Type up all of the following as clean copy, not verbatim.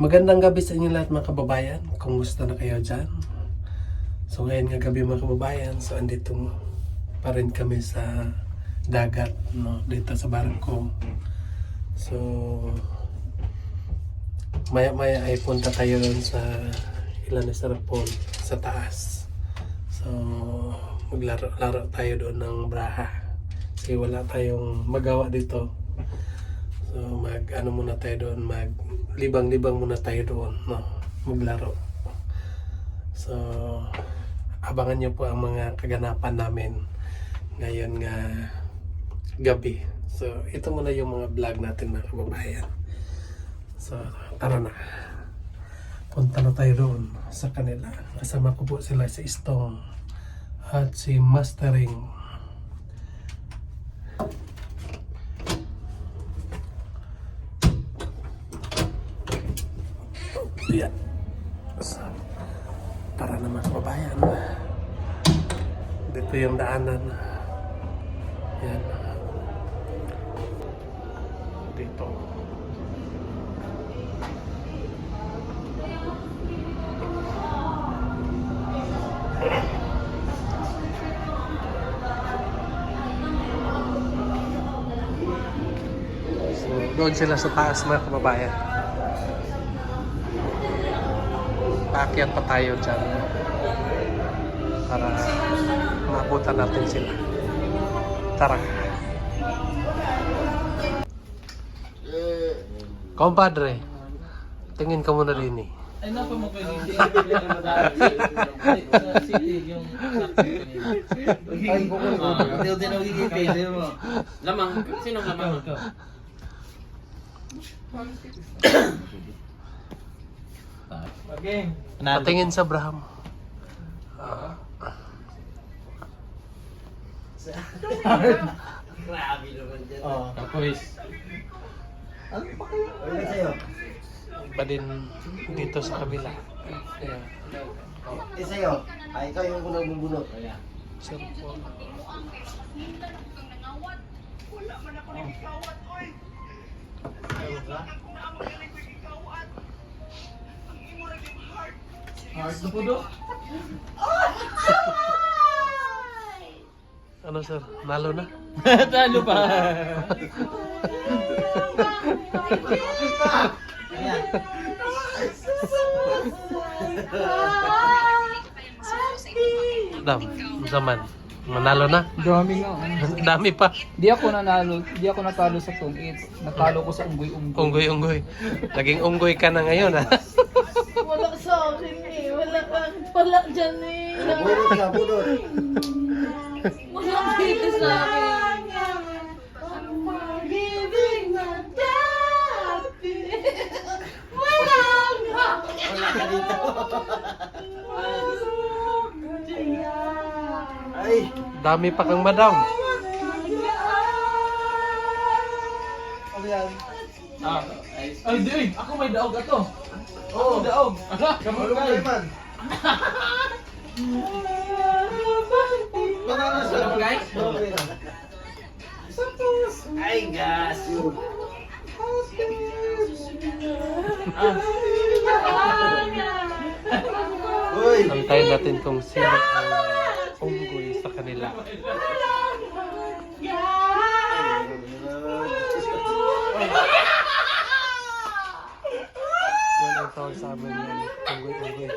Magandang gabi sa inyo lahat mga kababayan. Kumusta na kayo dyan? So ngayon nga gabi mga kababayan. So andito pa rin kami sa dagat, no? Dito sa barko. So maya ay punta tayo doon sa Ilanesar Pool sa taas. So maglaro tayo doon ng braha. Kasi wala tayong magawa dito. So muna tayo doon, libang-libang muna tayo doon, no? Maglaro. So abangan niyo po ang mga kaganapan namin ngayon nga gabi. So ito muna yung mga vlog natin mga kababayan. So tara na. Punta na tayo doon sa kanila. Kasama ko po sila si Istong at si Mastering. Yan. So, tara na mga kababayan. Dito yung daanan. Yan. Dito. So, doon sila sa taas mga kababayan. Paakyat pa tayo dyan para maabutan natin sila. Tara. Compadre, tingin ka muna rin eh. Ay, napa mo kayo hindi. Hindi din ako gigipay mo. Lamang, sino lamang? Okay. Patingin sa Braham. Grabe naman dyan. Tapos, Ano pa kayo? Ano sa'yo? Iba din dito sa kabila. Ayan. Sa'yo? Ay, ikaw yung unang bubunot. So, heart na po do. ano sir? Nalo na? Talo pa. Ayan. Dam, zaman. Manalo na? Dami nga. Dami pa. Di ako nanalo, di ako natalo sa tungit. Natalo ko sa unggoy-unggoy. Unggoy-unggoy. Naging unggoy ka na ngayon ha? Wala sa akin eh. Wala dyan eh. Bunot ka, bunot. Wala dito sa akin. Wala nga. Wala ka dito. Ay. Dami pa kang madam. Ano yan? Ay, di. Ako may daog ato. Oo, daog. Ala, Ano ba naman? Banana sa guys? Ay, gas. Uy. Antayin natin kung sino ang unggoy sa kanila. Yan ang tawag sa amin yung unggoy-unggoy.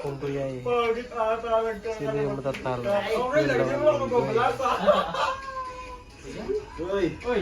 Unggoy ay sino yung matatalo. Yun daw ang unggoy. Uy. Uy.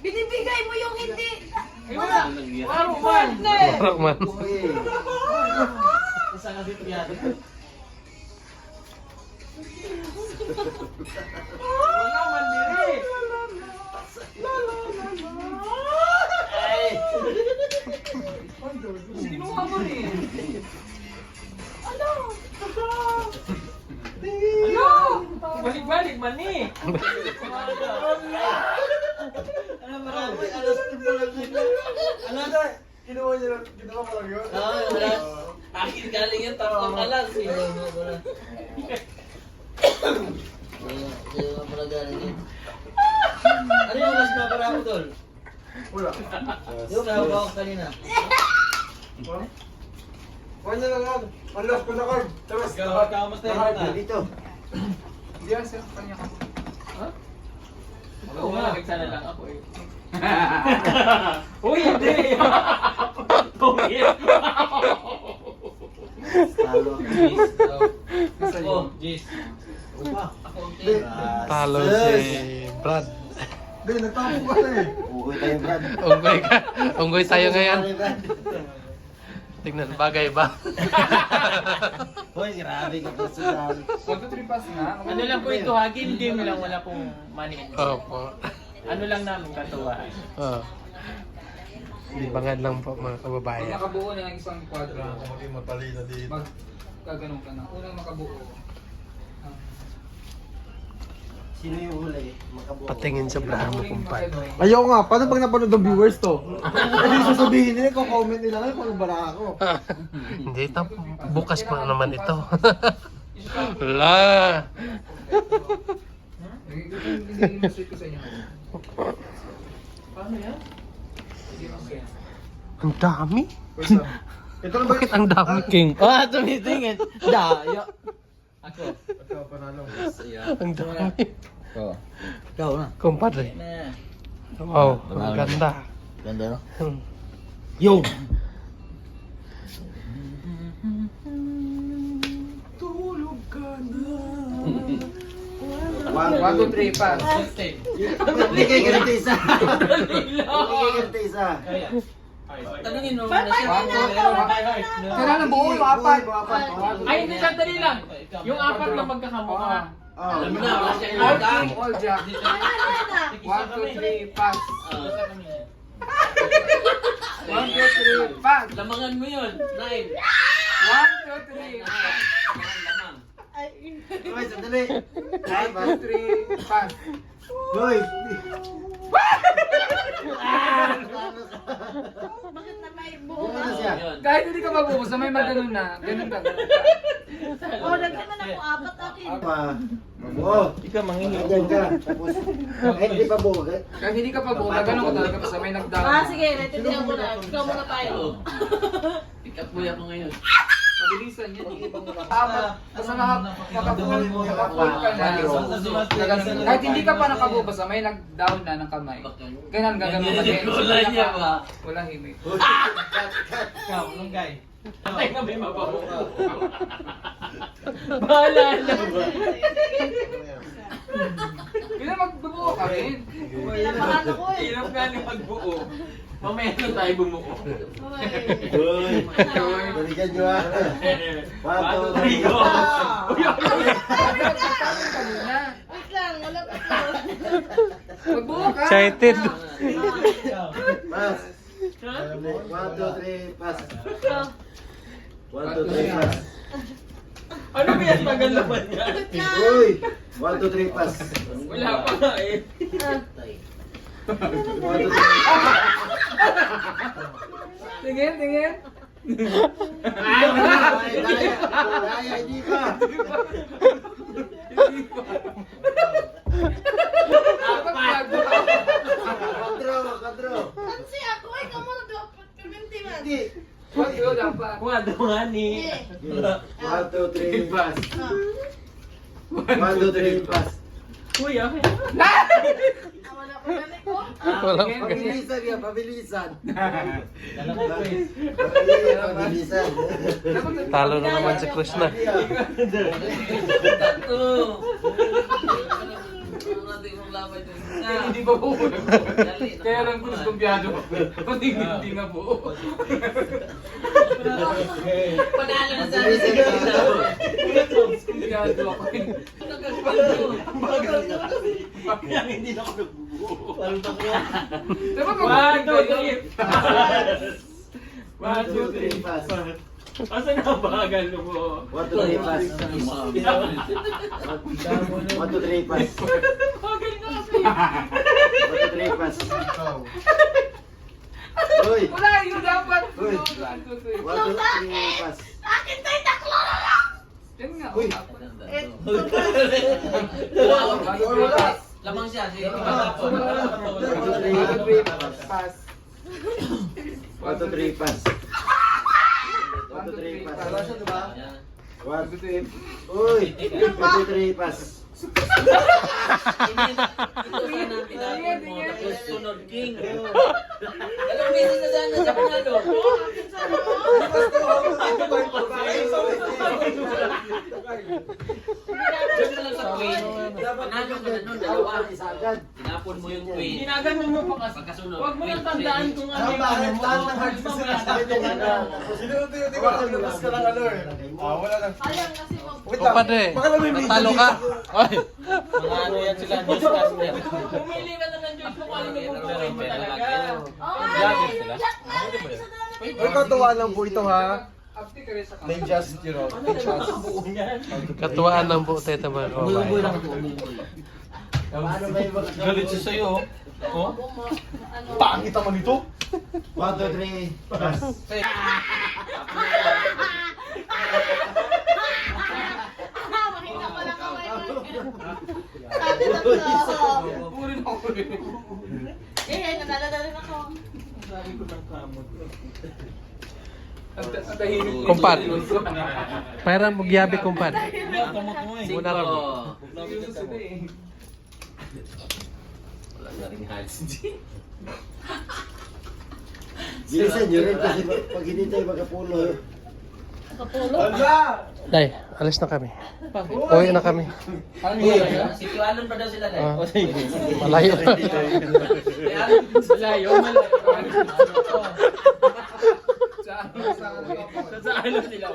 Binibigay mo yung hindi. Araw man. Marok man. Uy. Isa nga dito yan. Wala man diri. Ay. Kinuha mo rin. Ano? Ano? Balik-balik man eh. Ano marami? Alas 10 pa lang sila. Ano na? Kinuha pa lang yun? Oo, wala. Akin galing yung tatlong alas. Wala. Kaya pala galing yun. Ano yung oras na para ako, Tol? Wala. Yung nabaw kanina. Wala na lang. Ang last ko na card. Tapos, Kamusta yung mata? dito. Hindi yan sa kanya ka. Ha? Oo nga, nagsana lang ako eh. Uy, hindi! Uy! Talo. Oh, jeez. Ako, okay. Talo si Brad. Hindi, nagtapo ka na eh. Ugoy tayo, Brad. Unggoy ka. Unggoy tayo ngayon. Brad. Tignan, bagay ba? Hoy, grabe ka personal. Wag to tripas na. Ano lang po ito ha, game lang, wala pong money. Opo. Ano lang namin katuwaan. Oh. Libangan lang po mga Pag kababayan. nakabuo na ng isang kwadra, Ako maging matali na dito. mag gaganong ka na. Unang makabuo. Sino yung huli? Makabuo. Patingin sa braha mo kumpay. Ayaw nga, paano pag napanood ng viewers to? Hindi sasabihin nila, comment nila ngayon kung bara ako. Hindi, bukas pa naman ito. Wala. Hindi mo sweet ko sa inyo. Paano yan? Sige, okay. Ang dami. Ito na ba? Bakit ang dami? King. Ah, tumitingin. Dayo. Ako. Ito, panalo. Ang dami. Ikaw. Ikaw na. Kumpadre. Na. Wow, ang ganda. Ganda no? Hmm. Yo! Tulog ka na. 1, 2, 3, pass. Hindi kayo ganito isa. Hindi kayo ganito isa. Tanungin mo na siya. 1, 2, 3. Kailangan na buo yung apat. Ay, Ay, hindi, sandali lang. Yung apat na magkakamukha. Alam mo na, wala siya All yung king, all jack. 1, 2, 3, pass. 1, 2, 3, pass. Lamangan mo yun. 9. 1, 2, 3, pass. Lamang. Hoy, sandali. 1, 2, 3, pass. Hoy. Bakit na may buo Ano ka? siya? Yun. Kahit hindi ka mabubuo, sa may maganon na, ganun ka. O, nagkaman ako apat akin. Pa. Mabuo. Ikaw manghingi. Nandiyan ka. Tapos, hindi pa buo. Kahit hindi ka pa buo, ganun ka talaga sa may nagdaan. Ah, sige, naintindihan ko na. Ikaw muna tayo. Pick up kuya ko ngayon. Mabilisan yan. Tama. Basta makapull ka na. Kahit hindi ka pa nakabuo, basta may nag-down na ng kamay. Ganun gagawin mo kasi. Wala niya ba? Wala himig. Ikaw, anong guy? Patay na may mabaho. Bahala na. Kailan magbubuo ka rin? Pinapahan ako eh. Hirap nga ni magbuo. Mamaya na tayo bumuo. Hoy. Balikan nyo ah. 1, 2, 3, go. Kanina. Wait lang, wala pa to. Magbuo ka. Excited. Pass. 1, 2, 3, pass. 1, 2, 3, pass. Ano ba yan? Tagal naman yan. Hoy. 1, 2, 3, pass. Wala pa nga eh. 1, 2, 3. Tingin, tingin. Daya, hindi pa. Kadro. Kasi ako ay kamuro dapat permentiman. Hindi. Wag yun dapat. Kuwado nga ni. 1, 2, 3, pass. Ah. 1, 2, 3, pass. Kuya. Wala pa galing ko. Wala pa. Pabilisan niya, pabilisan. Alam mo ko eh. Pabilisan. Talo na naman si Krishna. Tato. Natin yung laban dyan. Hindi ba buo? Kaya lang ko diskumpiyado. Pati hindi nga buo. Panalo na sa Diskumpiyado ako. Kaya hindi na ako nagbubuo. Parang takya. Diba One, two, three. 1, 2, 3, pass. Asan na bagal mo? 1, 2, 3, pass. 1, 2, 3, pass. 1, 2, 3, pass. Hoy! Wala yun dapat. Uy. 1, 2, 3. 1, 2, 3, pass. Akin tayo taklo na lang! Yan nga. Uy. Wala. Lamang siya. Sige. 1, 2, 3, pass. pass. 1, 2, 3, pass. 1, 2, 3, pass. Talo siya, diba? 1, 2, 3. Uy! 1, 2, 3, pass. Tinapon mo, tapos sunod king. Alam mo, isa sana sa panalo. Diyan mo lang sa queen. Panalo ka na nun, dalawa. Isa agad. Tinapon mo yung queen. Ginaganon mo pa kasi. Pagkasunod, Huwag mo queen, nang tandaan ready. kung ano Ang yung bakit ano mo. lahat ng hearts kasi nasakit yung ano. Sinuti-uti ko, naglabas ka ng ano eh. Wala na. Sayang kasi mag... Wait lang. Compadre, Baka naman may natalo ka. Ay, Mga ano yan sila, Diyos Caster. Pumili ka na ng Diyos mo kung ano yung bubuhay mo talaga. Oo, yung jack na. Isa na lang. Ay, katuwaan lang po ito ha. Upti ka rin sa They just, you know, they just. katuwaan ng buo tayo mga Umuy-umuy lang kababayan. ito, umuy-umuy. Paano ba yung Galit siya sa'yo. Oh? Ano? Pangit naman ito. 1, 2, 3, pass. Makita ko lang kamay mo. Sabi tatlo. Puri na puri. Nanalo na rin ako. Ang tahimik ni Kumpad. Lucio. Parang bugyabi kumpad. Muna rin. Sino eh. Wala na rin halos. Bilisan nyo rin kasi pag hindi tayo magkapulo. Kapulo. Wala! Day, alis na kami. Uwi na kami. Si Tualon pa daw sila eh. Ah, malayo na. Malayo, malayo. Sa ano sila?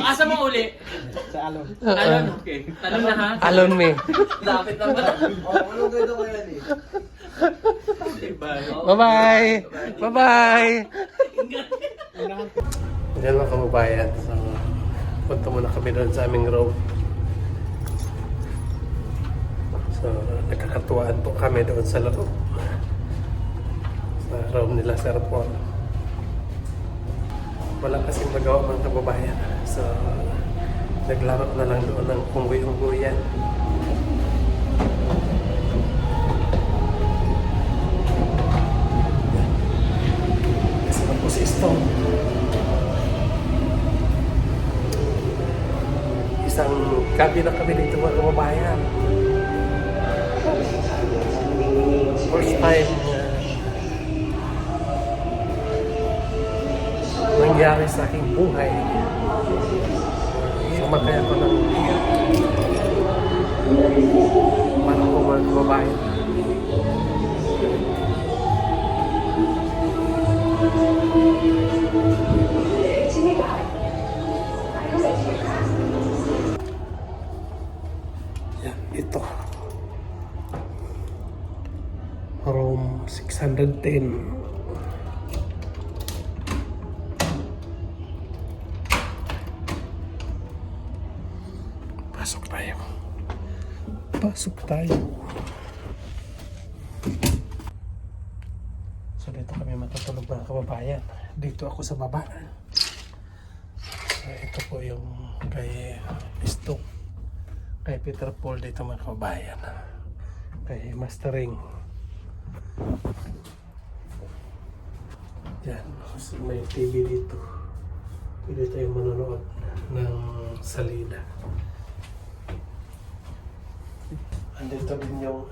Asa mo uli? Alon, okay. Tanong na ha? Alon me. Lapit na ba? Ano ganito ko yan eh? Bye-bye! Bye-bye! Yan mga kababayan. So, punta muna kami doon sa aming room. So, nagkakatuwaan po kami doon sa loob. Sa room nila, Sir Paul. Wala kasing magawa mga kababayan. So, naglaro na lang doon ng unggoy-unggoyan. Kasama po si Stone. Isang gabi na kami dito mga kababayan. First time nangyari sa aking buhay. Sumakay ako ng para po mga kababayan. Yan, ito. Room 610. Pasok tayo. Pasok tayo. So dito kami matutulog mga kababayan. Dito ako sa baba. So ito po yung kay Stoke. Kay Peter Paul dito mga kababayan. Kay Mastering. Yan. So, may TV dito. Pwede tayong manonood ng salida. Andito din yung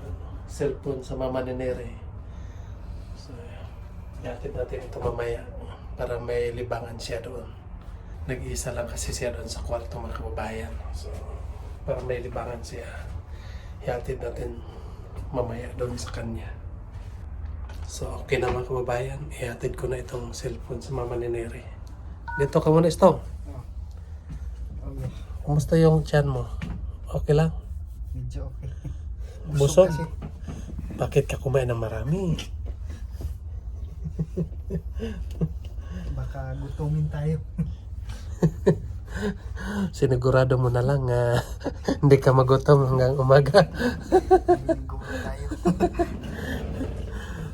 cellphone sa mama ni Nere. So, yatid natin ito mamaya para may libangan siya doon. Nag-iisa lang kasi siya doon sa kwarto mga kababayan. So, para may libangan siya, yatid natin mamaya doon sa kanya. So, okay na mga kababayan. Ihatid ko na itong cellphone sa mama ni Nere. Dito ka muna, Stong. Kumusta yung tiyan mo? Okay lang? Medyo okay. Busog? Bakit ka kumain ng marami? Baka gutumin tayo. Sinigurado mo na lang hindi ka magutom hanggang umaga. Gutom tayo.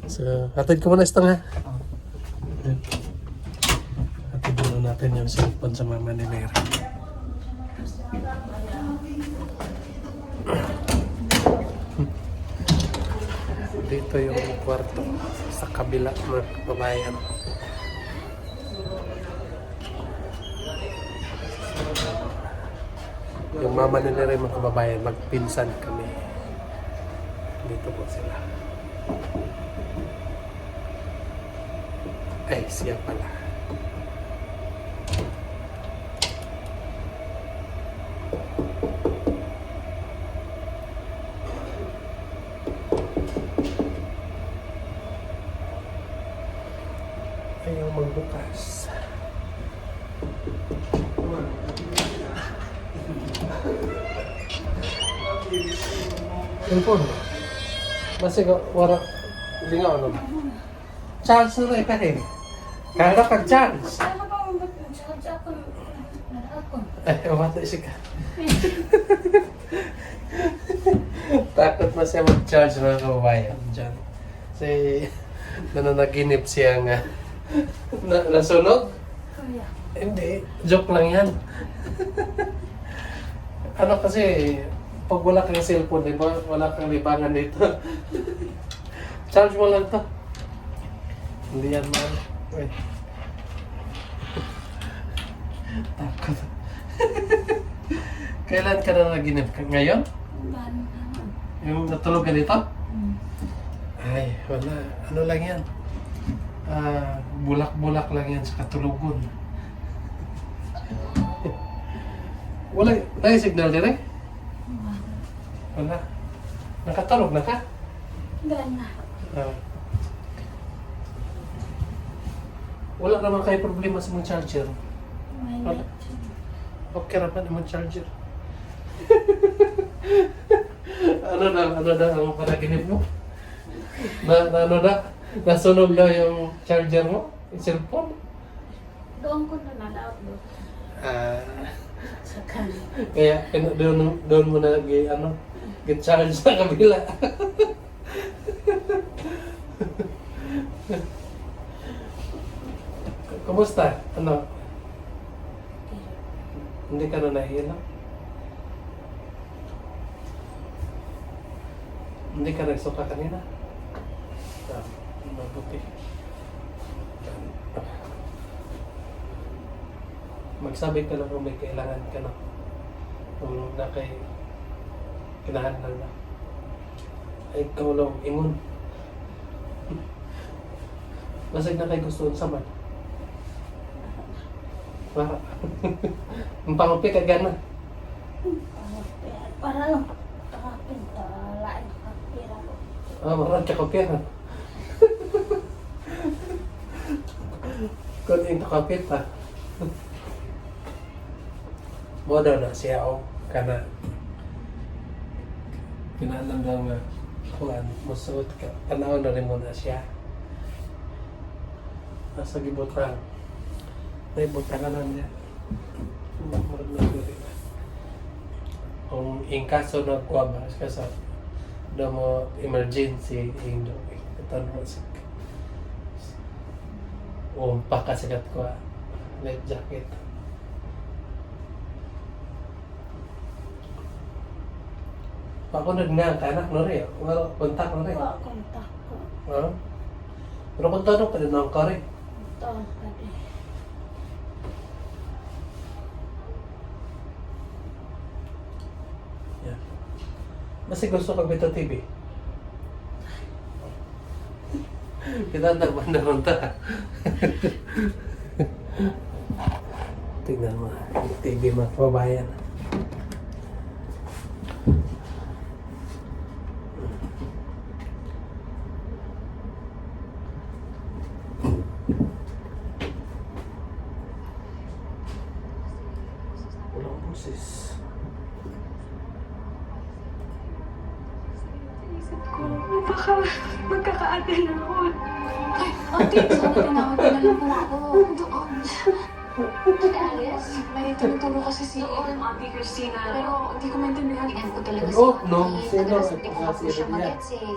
So, hatid ko muna Stong ha. Hatid muna natin yung cellphone sa mama ni Mary. Dito yung kwarto sa kabila mga kababayan. Yung mama nila rin mga kababayan, magpinsan kami. Dito po sila. Ay, siya pala. Ayaw magbukas. Telepon. Masih kok wara hindi nga ano. Charge na rin kahit. Kaya kag charge. Ay, wala siya ka. Takot na siya mag-charge na kababayan dyan. Kasi nananaginip siya nga nasunog. Hindi, joke lang yan. Ano kasi, pag wala kang cellphone, di ba? Wala kang libangan dito. Charge mo lang to. Hindi yan man. Wait. Takot. Kailan ka na naginip? Ngayon? Yung natulog ka dito? Ay, wala. Ano lang yan? Bulak-bulak lang yan sa katulugon. Wala yung signal din eh? Wala. Nakatulog na ka? Gana. Wala naman kayo problema sa mga charger. May Okay naman yung charger. Ano na ang panaginip mo? Ano na? Nasunog na yung charger mo? Yung cellphone? doon ko na nalaot doon. Sa kanin. Kaya doon mo na get-charge sa kabila. Kumusta? Ano? Hindi ka na nahihilo? Hindi ka nagsuka kanina? Mabuti. Magsabi ka lang kung may kailangan ka na. Kung kinahanlan na. Ay, ikaw lang, ingon. Basag na kayo gusto sa man. Ang pangupi ka gana. Para lang. Takapin. Lain kapira ko. Marang ka kopya. Kung yung takapit ha. Mo daw na siya o kana. Kinalam daw nga kuan musuot ka. Tanaw na rin mo na siya. Nasa gibutang. May butang na niya. Murag na diri. Kung in kaso na kuha ba kasi daw mo emergency in ito mo sa pakasikat ko light jacket. Pakunod nga ka anak no rin. Wala kontak no rin. Wala kontak ko. Pero kung tanong pa din ang kare. Taon pa din. Yeah. Basta gusto kang Bito TV. Kita nagman naman ta. Tingnan mo. TV mga kababayan. Walang boses. Baka magkakaadal ako. Ate, sana tinawag ka na lang po ako. Doon. Ate Alice, may tinuturo kasi si Doon, Ate Christina. Pero hindi ko maintindihan. Iyan ko talaga si Oh, Ate. no. Sino? Madalas hindi ko po siya Sino yan? mag-gets eh.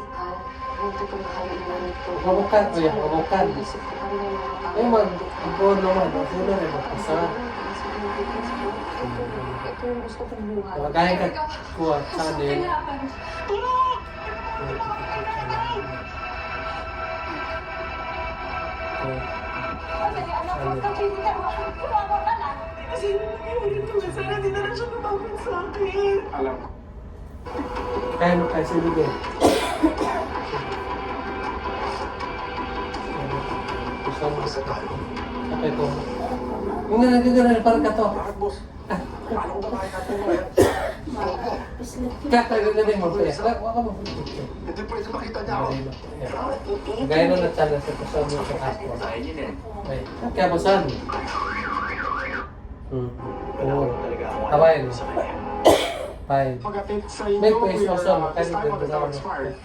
Hindi ko makalimutan po. Hawakan o yan, hawakan. Isip ko pa rin yung mga Ay, mag-go naman. Sino rin magpasa? Ito yung gusto kong buhay. Kaya ka kuha sa anin. Kailangan. Kasi anak ko, kapili ka mo. Kumama ka na. Kasi sana di na lang siya lumapit sa akin. Kaya mo kasi bigay. Okay po. Yung nagagana parang ka to. Kakaganda din mo. Waka mo. Hindi pwede makita niya ako. Gaya nung natala sa kasama mo sa kaspo. Okay. Kaya po saan? Oo. Kawain. Fine. Pag-atid sa May inyo, place we also. are this time of the Makanya hour expired.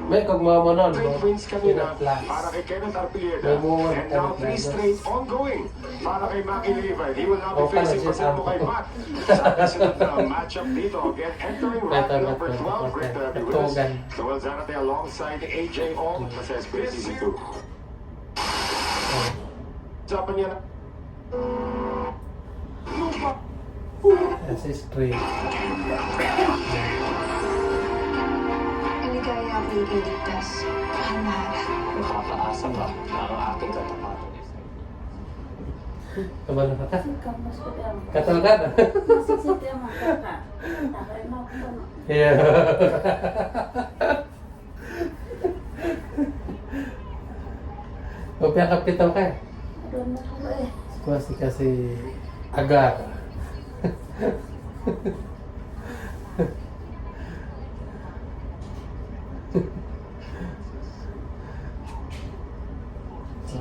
May kung mga mo nun, Trade wins kanina Pinatlas. para kay Kenneth Arpilleda. May mga And now 3 Pinatlas. straight ongoing para kay Maki Levi. He will now be Oh, pala facing siya Paseo sa- kay Matt. Sa kasunod na matchup dito, again entering round Better, number better, 12. Great to have you with us. Tugan. Noel Zarate alongside AJ Ong. Masaya SPC2. Usapan niya na. This is straight. Iligaya ako yung iligtas. Mahal. Nakakaasa ka na ang ating katapatan. Kabalo ka ka? Kamas ko lang. Katal ka na? Masisiti ang mga kaka. Takay mo ako ba? Yeah. Kopya kapital ka. Doon na ako eh. Kasi agar. So,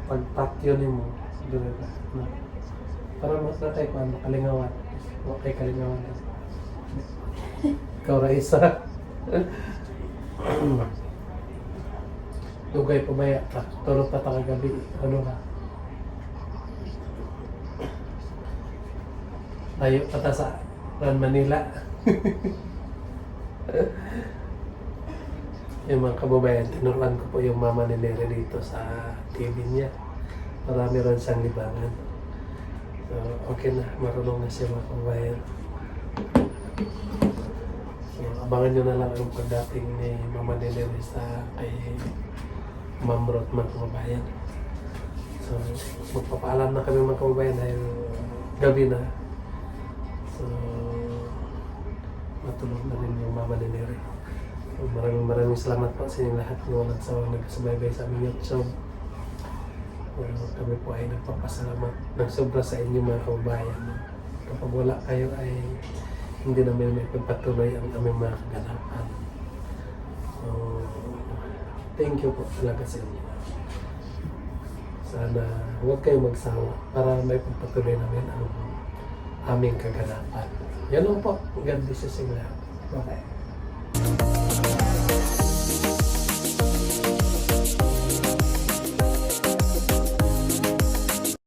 pag patio ni mo, siguro ka. No? Para mas na tayo kung ano, kalingawan. Okay, kalingawan. Ikaw ra isa. Lugay pabaya ka. Tulog pa ta kagabi. Ano ka? Tayo pa ta sa Ran Manila. Yung mga kababayan, tinuruan ko po yung mama ni Nere dito sa TV niya. Marami rin siyang libangan. So, okay na. Marunong na siya mga kababayan. So, abangan nyo na lang ang pagdating ni Mama ni Nere sa kay Ma'am Rod mga kababayan. So, magpapaalam na kami mga kababayan dahil gabi na. So, matulog na rin yung Mama ni Nere. So, maraming salamat po sa inyong lahat ng walang sawang nagsubaybay sa aming YouTube. Kami po ay nagpapasalamat ng sobra sa inyo mga kababayan. Kapag wala kayo ay hindi namin may pagpatuloy ang aming mga kaganapan. So, thank you po talaga sa inyo. Sana huwag kayo magsawa para may pagpatuloy namin ang aming kaganapan. Yan lang po. God bless you sa inyo lahat. Bye-bye.